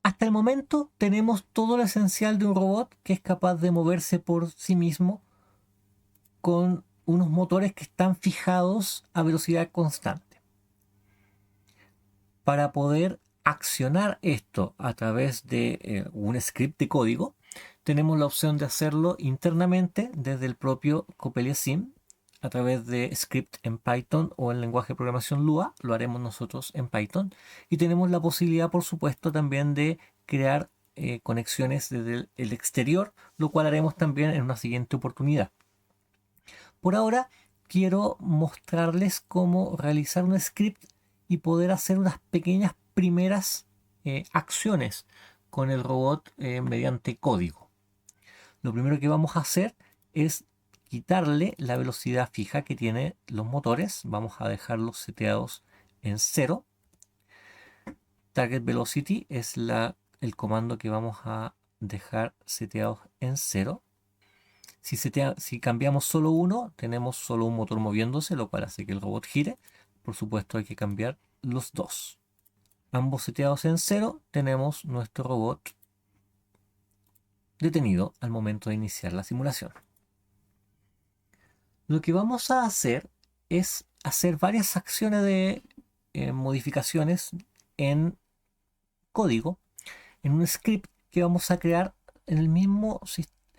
Hasta el momento tenemos todo lo esencial de un robot que es capaz de moverse por sí mismo con unos motores que están fijados a velocidad constante. Para poder accionar esto a través de un script de código, tenemos la opción de hacerlo internamente desde el propio Coppelia Sim a través de script en Python o en lenguaje de programación Lua. Lo haremos nosotros en Python. Y tenemos la posibilidad, por supuesto, también de crear conexiones desde el exterior, lo cual haremos también en una siguiente oportunidad. Por ahora quiero mostrarles cómo realizar un script y poder hacer unas pequeñas primeras acciones con el robot mediante código. Lo primero que vamos a hacer es quitarle la velocidad fija que tienen los motores. Vamos a dejarlos seteados en 0. Target velocity es el comando que vamos a dejar seteados en 0. Si cambiamos solo uno, tenemos solo un motor moviéndose, lo cual hace que el robot gire. Por supuesto hay que cambiar los dos. Ambos seteados en 0, tenemos nuestro robot detenido al momento de iniciar la simulación. Lo que vamos a hacer es hacer varias acciones de modificaciones en código, en un script que vamos a crear en el mismo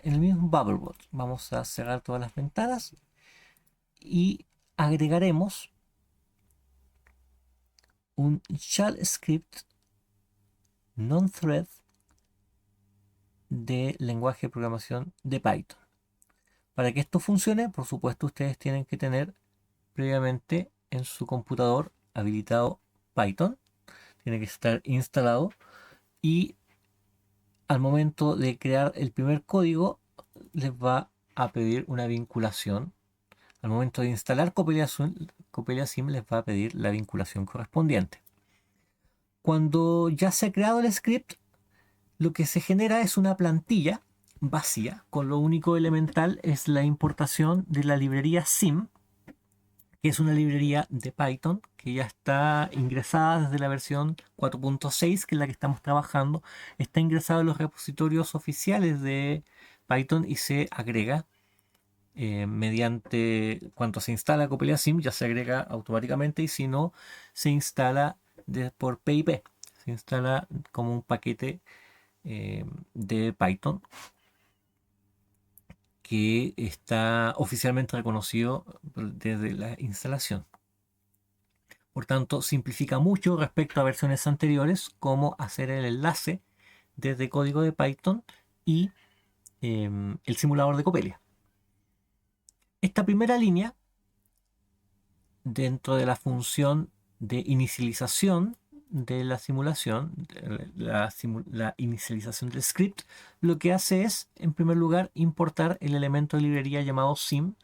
Bubblebot. Vamos a cerrar todas las ventanas y agregaremos un shell script non-thread de lenguaje de programación de Python. Para que esto funcione, por supuesto, ustedes tienen que tener previamente en su computador habilitado Python. Tiene que estar instalado y al momento de crear el primer código les va a pedir una vinculación. Al momento de instalar Coppelia Sim les va a pedir la vinculación correspondiente. Cuando ya se ha creado el script, lo que se genera es una plantilla vacía, con lo único elemental es la importación de la librería sim, que es una librería de Python que ya está ingresada desde la versión 4.6, que es la que estamos trabajando. Está ingresada en los repositorios oficiales de Python y se agrega mediante, cuando se instala Coppelia Sim, ya se agrega automáticamente, y si no, se instala por PIP. Se instala como un paquete de Python que está oficialmente reconocido desde la instalación. Por tanto, simplifica mucho respecto a versiones anteriores, como hacer el enlace desde código de Python y el simulador de Coppelia. Esta primera línea, dentro de la función de inicialización de la simulación, la inicialización del script, lo que hace es, en primer lugar, importar el elemento de librería llamado sim.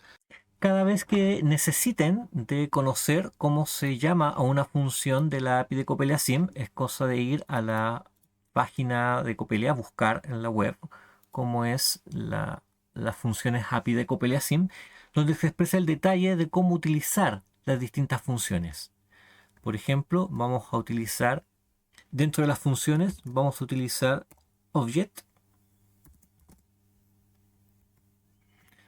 Cada vez que necesiten de conocer cómo se llama a una función de la API de Coppelia Sim, es cosa de ir a la página de Coppelia, buscar en la web cómo es las funciones API de Coppelia Sim, donde se expresa el detalle de cómo utilizar las distintas funciones. Por ejemplo, vamos a utilizar, dentro de las funciones, vamos a utilizar Object.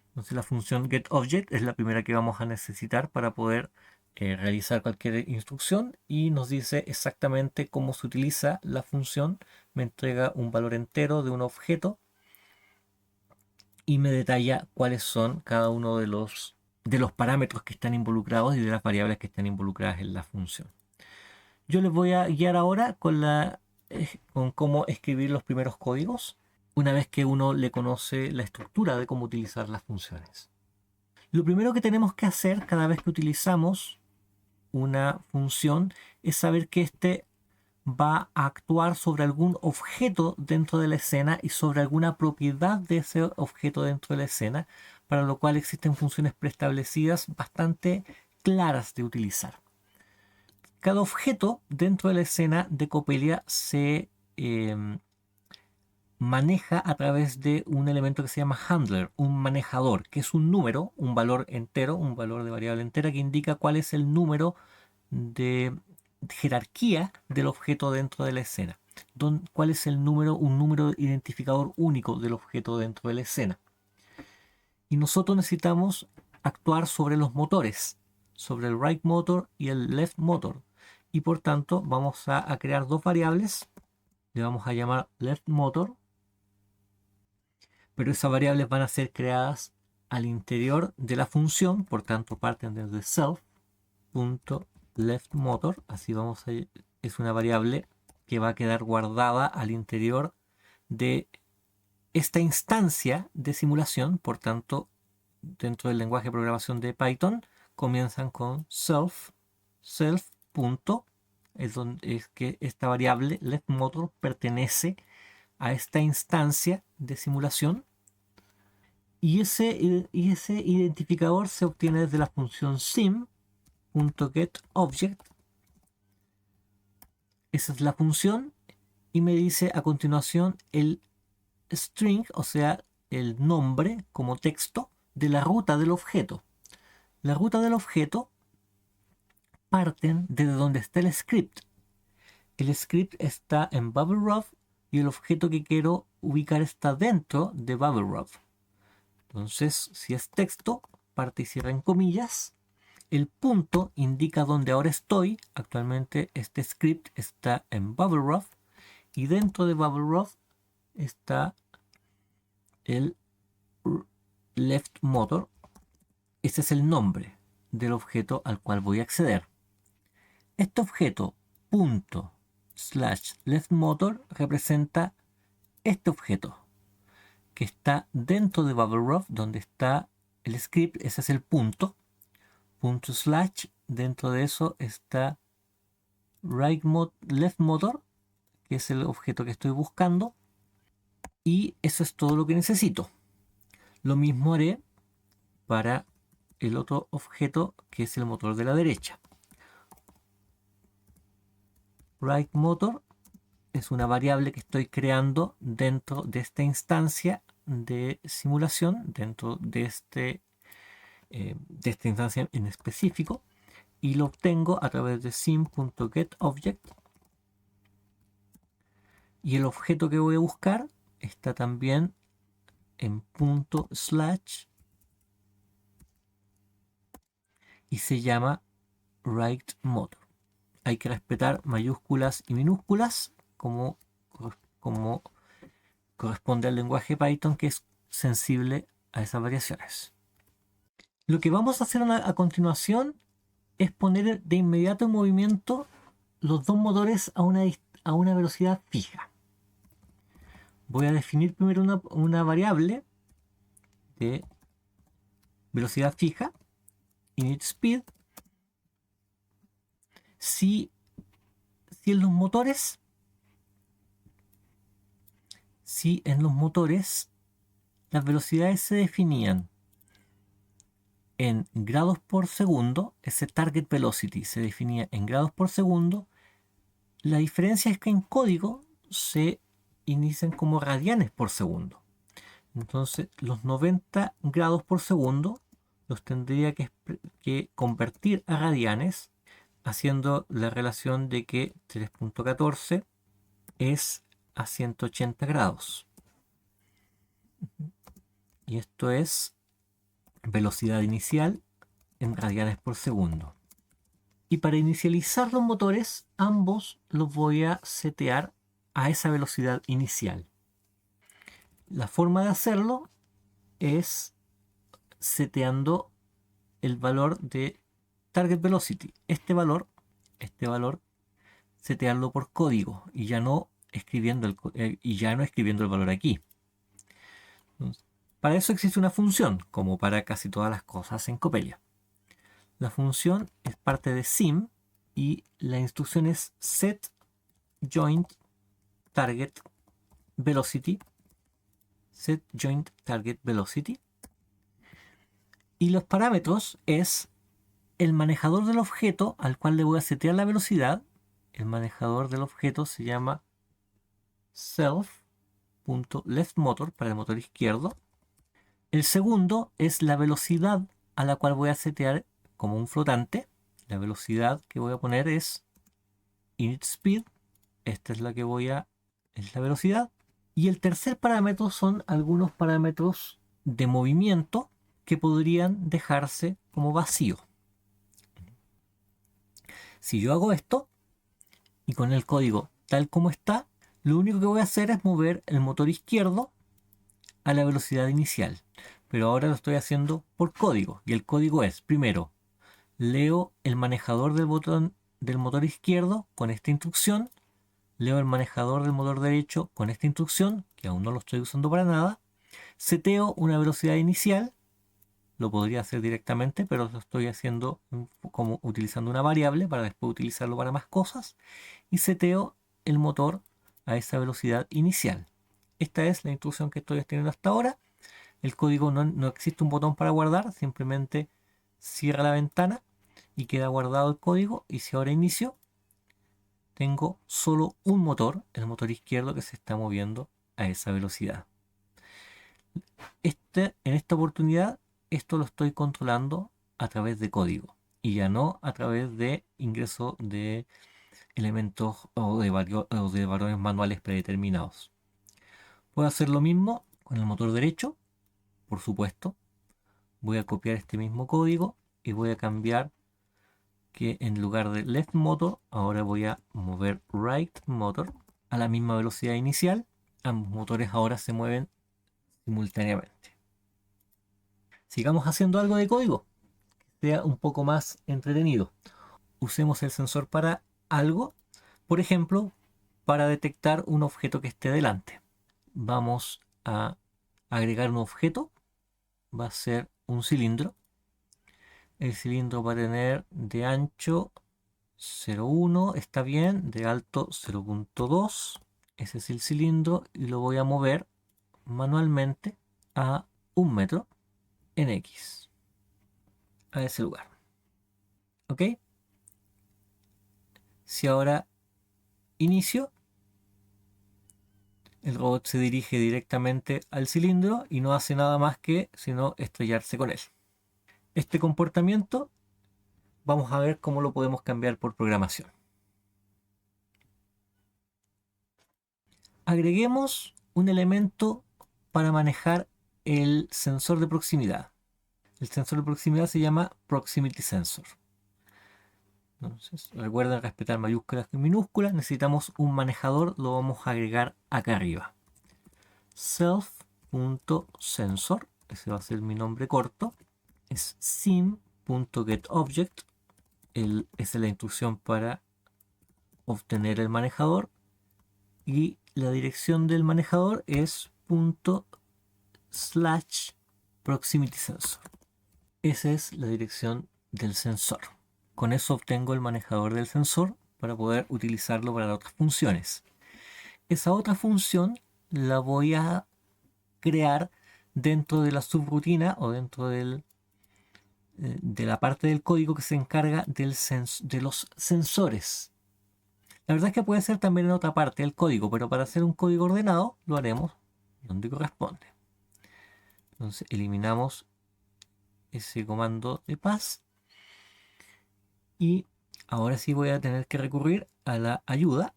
Entonces la función getObject es la primera que vamos a necesitar para poder realizar cualquier instrucción, y nos dice exactamente cómo se utiliza la función. Me entrega un valor entero de un objeto y me detalla cuáles son cada uno de los parámetros que están involucrados y de las variables que están involucradas en la función. Yo les voy a guiar ahora con cómo escribir los primeros códigos, una vez que uno le conoce la estructura de cómo utilizar las funciones. Lo primero que tenemos que hacer cada vez que utilizamos una función es saber que éste va a actuar sobre algún objeto dentro de la escena y sobre alguna propiedad de ese objeto dentro de la escena, para lo cual existen funciones preestablecidas bastante claras de utilizar. Cada objeto dentro de la escena de Coppelia se maneja a través de un elemento que se llama handler, un manejador, que es un número, un valor entero, un valor de variable entera que indica cuál es el número de jerarquía del objeto dentro de la escena. cuál es el número, un número identificador único del objeto dentro de la escena. Y nosotros necesitamos actuar sobre los motores, sobre el right motor y el left motor. Y por tanto vamos a crear dos variables. Le vamos a llamar left motor, pero esas variables van a ser creadas al interior de la función, por tanto parten desde self.leftMotor. Así vamos a, es una variable que va a quedar guardada al interior de esta instancia de simulación. Por tanto, dentro del lenguaje de programación de Python comienzan con self. Es que esta variable leftMotor pertenece a esta instancia de simulación, y ese identificador se obtiene desde la función sim.getObject. Esa es la función, y me dice a continuación el string, o sea, el nombre como texto de la ruta del objeto. La ruta del objeto parten desde donde está el script. El script está en BubbleWrap y el objeto que quiero ubicar está dentro de BubbleWrap. Entonces, si es texto, parte y cierra en comillas. El punto indica dónde ahora estoy. Actualmente este script está en BubbleWrap y dentro de BubbleWrap está el left motor. Ese es el nombre del objeto al cual voy a acceder. Este objeto punto slash left motor representa este objeto que está dentro de BubbleWrap, donde está el script. Ese es el punto slash. Dentro de eso está left motor, que es el objeto que estoy buscando, y eso es todo lo que necesito. Lo mismo haré para el otro objeto, que es el motor de la derecha. Right motor es una variable que estoy creando dentro de esta instancia de simulación, dentro de esta instancia en específico, y lo obtengo a través de sim.getObject. Y el objeto que voy a buscar está también en punto slash y se llama right motor. Hay que respetar mayúsculas y minúsculas como corresponde al lenguaje Python, que es sensible a esas variaciones. Lo que vamos a hacer a continuación es poner de inmediato en movimiento los dos motores a una velocidad fija. Voy a definir primero una variable de velocidad fija, initSpeed. Si en los motores las velocidades se definían en grados por segundo, ese target velocity se definía en grados por segundo, la diferencia es que en código se inician como radianes por segundo. Entonces los 90 grados por segundo los tendría que convertir a radianes, haciendo la relación de que 3.14 es a 180 grados. Y esto es velocidad inicial en radianes por segundo. Y para inicializar los motores, ambos los voy a setear a esa velocidad inicial. La forma de hacerlo es seteando el valor de target velocity. Este valor, setearlo por código y ya no escribiendo el valor aquí. Entonces, para eso existe una función, como para casi todas las cosas en Coppelia. La función es parte de sim y la instrucción es set joint target velocity. Set joint target velocity. Y los parámetros es el manejador del objeto al cual le voy a setear la velocidad. El manejador del objeto se llama self.leftMotor para el motor izquierdo. El segundo es la velocidad a la cual voy a setear como un flotante. La velocidad que voy a poner es initSpeed. esta es la que es la velocidad. Y el tercer parámetro son algunos parámetros de movimiento que podrían dejarse como vacío. Si yo hago esto y con el código tal como está, lo único que voy a hacer es mover el motor izquierdo a la velocidad inicial. Pero ahora lo estoy haciendo por código. Y el código es, primero, leo el manejador del botón del motor izquierdo con esta instrucción. Leo el manejador del motor derecho con esta instrucción, que aún no lo estoy usando para nada. Seteo una velocidad inicial. Lo podría hacer directamente, pero lo estoy haciendo como utilizando una variable para después utilizarlo para más cosas. Y seteo el motor a esa velocidad inicial. Esta es la instrucción que estoy teniendo hasta ahora. El código no existe un botón para guardar, simplemente cierra la ventana y queda guardado el código. Y si ahora inicio, tengo solo un motor, el motor izquierdo, que se está moviendo a esa velocidad. En esta oportunidad, esto lo estoy controlando a través de código y ya no a través de ingreso de elementos o de valores manuales predeterminados. Puedo hacer lo mismo con el motor derecho, por supuesto. Voy a copiar este mismo código y voy a cambiar que en lugar de left motor, ahora voy a mover right motor a la misma velocidad inicial. Ambos motores ahora se mueven simultáneamente. Sigamos haciendo algo de código, que sea un poco más entretenido. Usemos el sensor para algo, por ejemplo, para detectar un objeto que esté delante. Vamos a agregar un objeto, va a ser un cilindro. El cilindro va a tener de ancho 0,1, está bien, de alto 0,2. Ese es el cilindro y lo voy a mover manualmente a 1 metro en X, a ese lugar. ¿Ok? Si ahora inicio, el robot se dirige directamente al cilindro y no hace nada más que sino estrellarse con él. Este comportamiento vamos a ver cómo lo podemos cambiar por programación. Agreguemos un elemento para manejar el sensor de proximidad. El sensor de proximidad se llama Proximity Sensor. Entonces, recuerden respetar mayúsculas y minúsculas. Necesitamos un manejador, lo vamos a agregar acá arriba. Self.sensor, ese va a ser mi nombre corto. Es sim.getObject, esa es la instrucción para obtener el manejador. Y la dirección del manejador es ./ProximitySensor. Esa es la dirección del sensor. Con eso obtengo el manejador del sensor para poder utilizarlo para otras funciones. Esa otra función la voy a crear dentro de la subrutina o dentro de la parte del código que se encarga de los sensores. La verdad es que puede ser también en otra parte del código, pero para hacer un código ordenado lo haremos donde corresponde. Entonces eliminamos ese comando de pass y ahora sí voy a tener que recurrir a la ayuda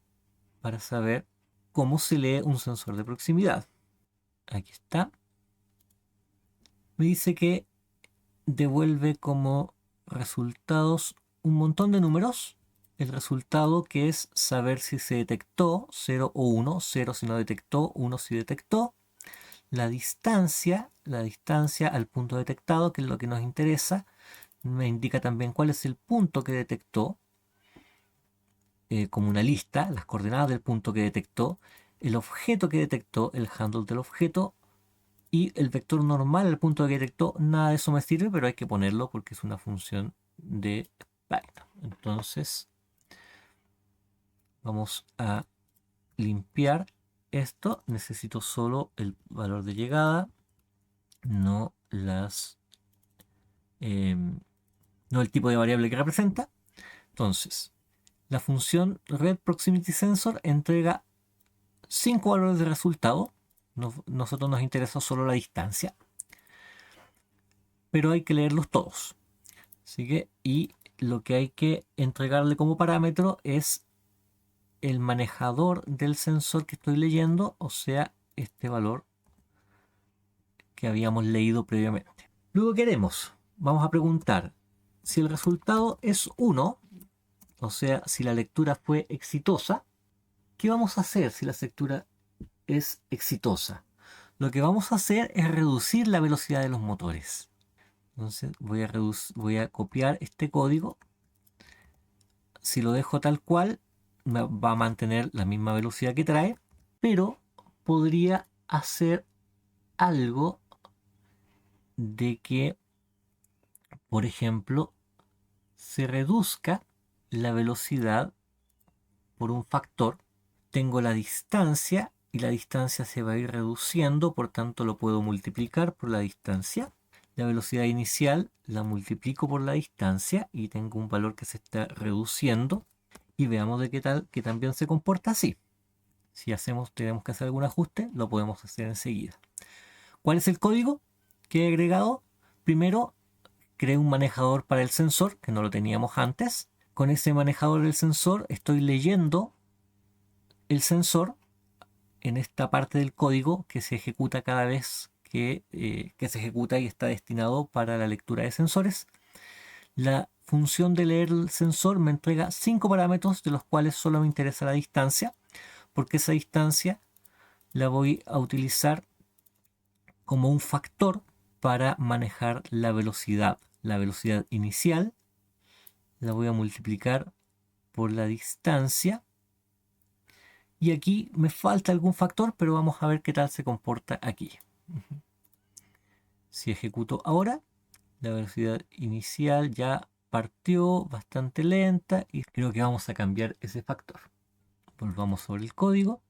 para saber cómo se lee un sensor de proximidad. Aquí está. Me dice que devuelve como resultados un montón de números. El resultado que es saber si se detectó 0 o 1, 0 si no detectó, 1 si detectó. La distancia al punto detectado, que es lo que nos interesa. Me indica también cuál es el punto que detectó, como una lista, las coordenadas del punto que detectó, el objeto que detectó, el handle del objeto, y el vector normal al punto que detectó. Nada de eso me sirve, pero hay que ponerlo porque es una función de Python. Entonces vamos a limpiar esto. Necesito solo el valor de llegada, no no el tipo de variable que representa. Entonces, la función RedProximitySensor entrega 5 valores de resultado. Nosotros nos interesa solo la distancia, pero hay que leerlos todos. Así que, y lo que hay que entregarle como parámetro es el manejador del sensor que estoy leyendo, o sea, este valor que habíamos leído previamente. Luego, ¿qué haremos? Vamos a preguntar si el resultado es 1, o sea, si la lectura fue exitosa. ¿Qué vamos a hacer si la lectura es exitosa? Lo que vamos a hacer es reducir la velocidad de los motores. Entonces voy a copiar este código. Si lo dejo tal cual, va a mantener la misma velocidad que trae, pero podría hacer algo de que, por ejemplo, se reduzca la velocidad por un factor. Tengo la distancia y la distancia se va a ir reduciendo, por tanto lo puedo multiplicar por la distancia. La velocidad inicial la multiplico por la distancia y tengo un valor que se está reduciendo. Y veamos de qué tal, que también se comporta así. Si tenemos que hacer algún ajuste, lo podemos hacer enseguida. ¿Cuál es el código que he agregado? Primero, creé un manejador para el sensor, que no lo teníamos antes. Con ese manejador del sensor estoy leyendo el sensor en esta parte del código que se ejecuta cada vez que se ejecuta y está destinado para la lectura de sensores. La función de leer el sensor me entrega 5 parámetros, de los cuales solo me interesa la distancia, porque esa distancia la voy a utilizar como un factor para manejar la velocidad. La velocidad inicial la voy a multiplicar por la distancia. Y aquí me falta algún factor, pero vamos a ver qué tal se comporta aquí. Si ejecuto ahora, la velocidad inicial ya partió bastante lenta y creo que vamos a cambiar ese factor. Volvamos sobre el código.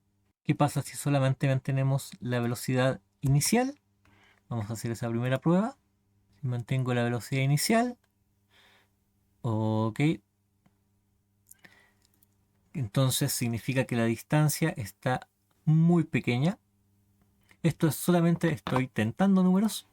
¿Qué pasa si solamente mantenemos la velocidad inicial? Vamos a hacer esa primera prueba. Si mantengo la velocidad inicial, ok, entonces significa que la distancia está muy pequeña. Esto es solamente, estoy tentando números.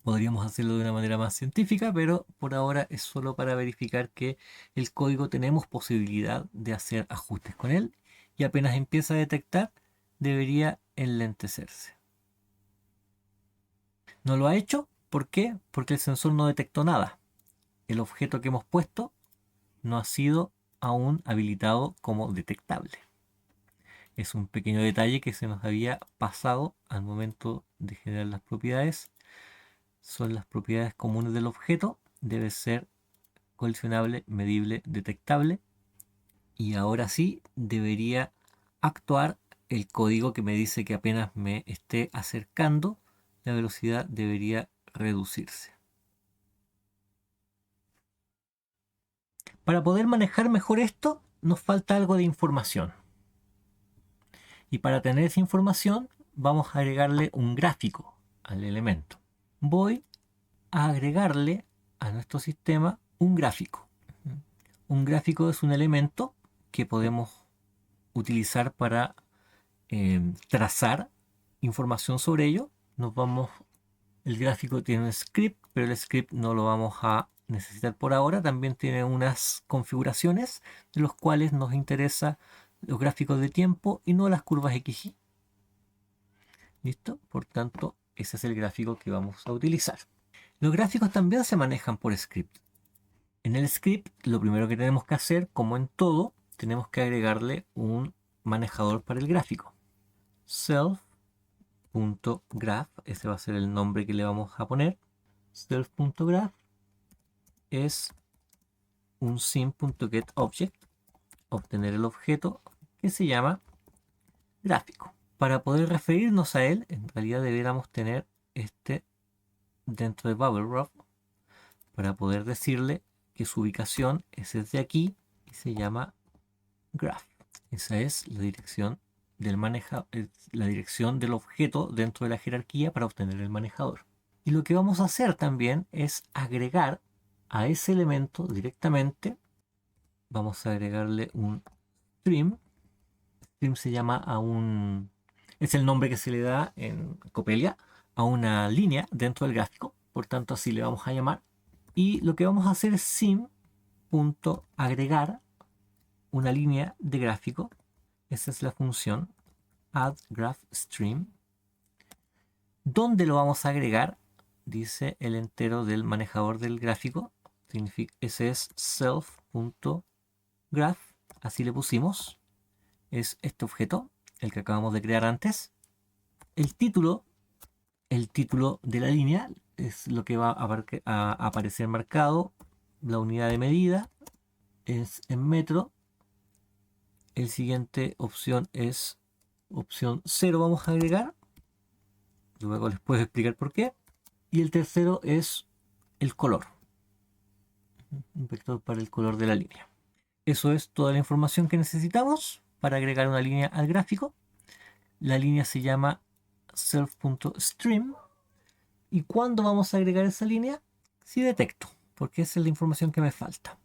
Podríamos hacerlo de una manera más científica, pero por ahora es solo para verificar que el código tenemos posibilidad de hacer ajustes con él, y apenas empieza a detectar debería enlentecerse. No lo ha hecho, ¿por qué? Porque el sensor no detectó nada. El objeto que hemos puesto no ha sido aún habilitado como detectable. Es un pequeño detalle que se nos había pasado al momento de generar las propiedades. Son las propiedades comunes del objeto. Debe ser colisionable, medible, detectable. Y ahora sí debería actuar el código que me dice que apenas me esté acercando, la velocidad debería reducirse. Para poder manejar mejor esto, nos falta algo de información. Y para tener esa información, vamos a agregarle un gráfico al elemento. Voy a agregarle a nuestro sistema un gráfico. Un gráfico es un elemento que podemos utilizar para trazar información sobre ello. El gráfico tiene un script, pero el script no lo vamos a necesitar por ahora. También tiene unas configuraciones de los cuales nos interesa los gráficos de tiempo y no las curvas XY. ¿Listo? Por tanto, ese es el gráfico que vamos a utilizar. Los gráficos también se manejan por script. En el script, lo primero que tenemos que hacer, como en todo, tenemos que agregarle un manejador para el gráfico. Self.graph, ese va a ser el nombre que le vamos a poner. Self.graph es un sim.getObject, obtener el objeto que se llama gráfico. Para poder referirnos a él, en realidad deberíamos tener este dentro de BubbleWrap para poder decirle que su ubicación es desde aquí y se llama graph. Esa es la dirección la dirección del objeto dentro de la jerarquía para obtener el manejador. Y lo que vamos a hacer también es agregar a ese elemento directamente. Vamos a agregarle un stream. Stream se llama es el nombre que se le da en Coppelia a una línea dentro del gráfico. Por tanto, así le vamos a llamar. Y lo que vamos a hacer es sim.agregar una línea de gráfico. Esa es la función addGraphStream. ¿Dónde lo vamos a agregar? Dice el entero del manejador del gráfico. Ese es self.graph. Así le pusimos. Es este objeto, el que acabamos de crear antes. El título de la línea es lo que va a aparecer marcado. La unidad de medida es en metro. El siguiente opción es opción 0, vamos a agregar. Luego les puedo explicar por qué. Y el tercero es el color. Un vector para el color de la línea. Eso es toda la información que necesitamos para agregar una línea al gráfico. La línea se llama self.stream. ¿Y cuándo vamos a agregar esa línea? Si detecto, porque esa es la información que me falta.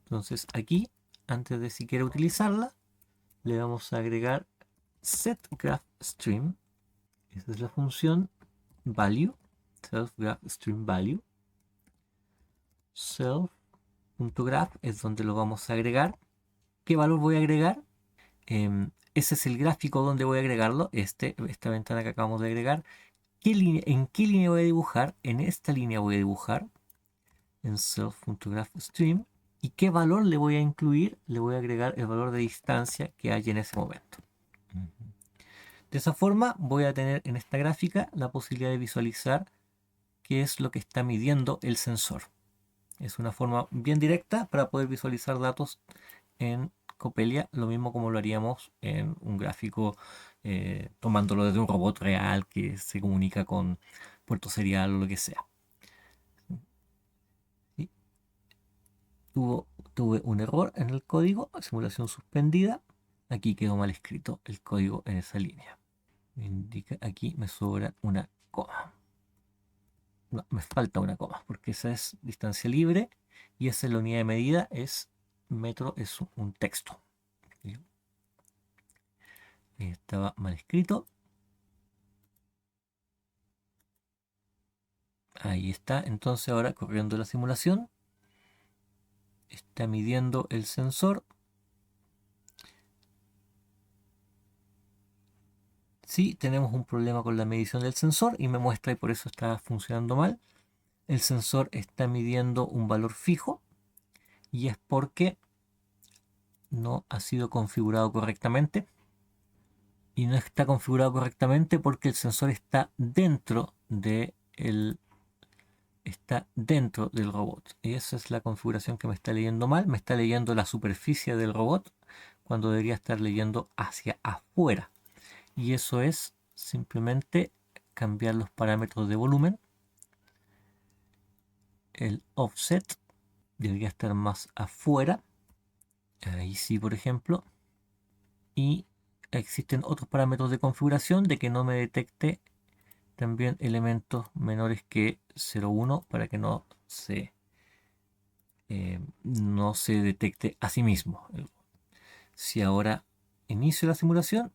Entonces aquí, antes de siquiera utilizarla, le vamos a agregar setGraphStream. Esa es la función value, self.graphStreamValue. Self.graph es donde lo vamos a agregar. ¿Qué valor voy a agregar? Ese es el gráfico donde voy a agregarlo, esta ventana que acabamos de agregar. ¿En qué línea voy a dibujar? En esta línea voy a dibujar, en self.graphStream. ¿Y qué valor le voy a incluir? Le voy a agregar el valor de distancia que hay en ese momento. De esa forma voy a tener en esta gráfica la posibilidad de visualizar qué es lo que está midiendo el sensor. Es una forma bien directa para poder visualizar datos en Coppelia, lo mismo como lo haríamos en un gráfico tomándolo desde un robot real que se comunica con puerto serial o lo que sea. ¿Sí? Tuve un error en el código, simulación suspendida. Aquí quedó mal escrito el código en esa línea. Me indica aquí me sobra una coma. No, me falta una coma porque esa es distancia libre y esa es la unidad de medida, es metro, es un texto. ¿Sí? Estaba mal escrito. Ahí está. Entonces ahora corriendo la simulación. Está midiendo el sensor. Sí, tenemos un problema con la medición del sensor y me muestra y por eso está funcionando mal. El sensor está midiendo un valor fijo y es porque no ha sido configurado correctamente. Y no está configurado correctamente porque el sensor está dentro del robot. Y esa es la configuración que me está leyendo mal. Me está leyendo la superficie del robot cuando debería estar leyendo hacia afuera. Y eso es simplemente cambiar los parámetros de volumen. El offset debería estar más afuera. Ahí sí, por ejemplo. Y existen otros parámetros de configuración de que no me detecte también elementos menores que 0,1 para que no se detecte a sí mismo. Si ahora inicio la simulación,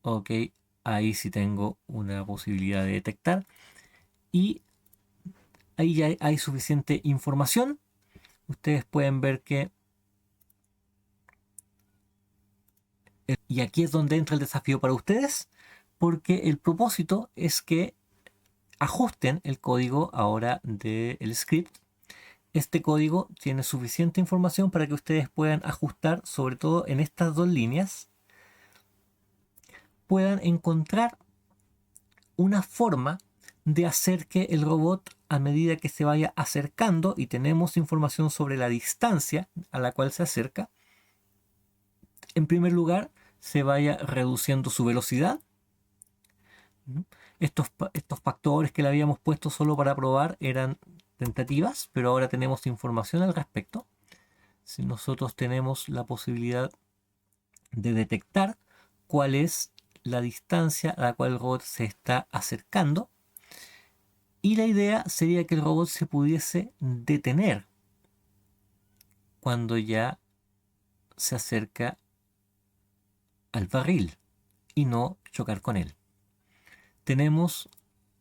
ok, ahí sí tengo una posibilidad de detectar y ahí ya hay suficiente información. Ustedes pueden ver que, y aquí es donde entra el desafío para ustedes, porque el propósito es que ajusten el código ahora del script. Este código tiene suficiente información para que ustedes puedan ajustar, sobre todo en estas dos líneas, puedan encontrar una forma de hacer que el robot, a medida que se vaya acercando y tenemos información sobre la distancia a la cual se acerca, en primer lugar se vaya reduciendo su velocidad. Estos factores que le habíamos puesto solo para probar eran tentativas, pero ahora tenemos información al respecto. Si nosotros tenemos la posibilidad de detectar cuál es la distancia a la cual el robot se está acercando, y la idea sería que el robot se pudiese detener cuando ya se acerca al barril y no chocar con él. Tenemos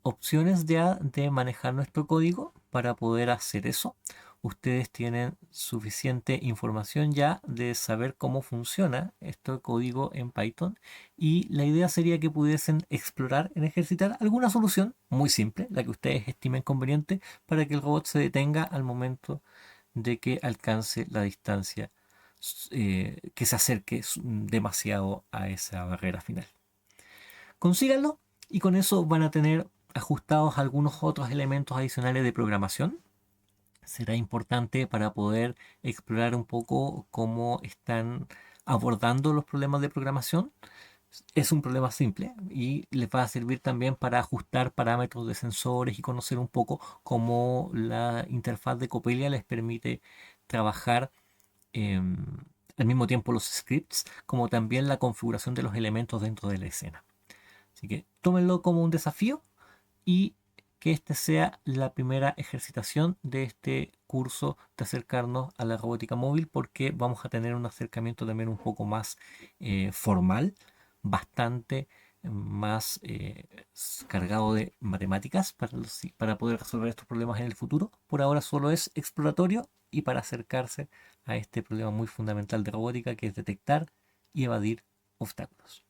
opciones ya de manejar nuestro código para poder hacer eso. ustedes tienen suficiente información ya de saber cómo funciona este código en Python y la idea sería que pudiesen explorar en ejercitar alguna solución muy simple, la que ustedes estimen conveniente, para que el robot se detenga al momento de que alcance la distancia que se acerque demasiado a esa barrera final. Consíganlo y con eso van a tener ajustados algunos otros elementos adicionales de programación. Será importante para poder explorar un poco cómo están abordando los problemas de programación. Es un problema simple y les va a servir también para ajustar parámetros de sensores y conocer un poco cómo la interfaz de Coppelia les permite trabajar em, al mismo tiempo los scripts como también la configuración de los elementos dentro de la escena. Así que tómenlo como un desafío y que este sea la primera ejercitación de este curso de acercarnos a la robótica móvil, porque vamos a tener un acercamiento también un poco más formal, bastante más cargado de matemáticas para poder resolver estos problemas en el futuro. Por ahora solo es exploratorio y para acercarse a este problema muy fundamental de robótica, que es detectar y evadir obstáculos.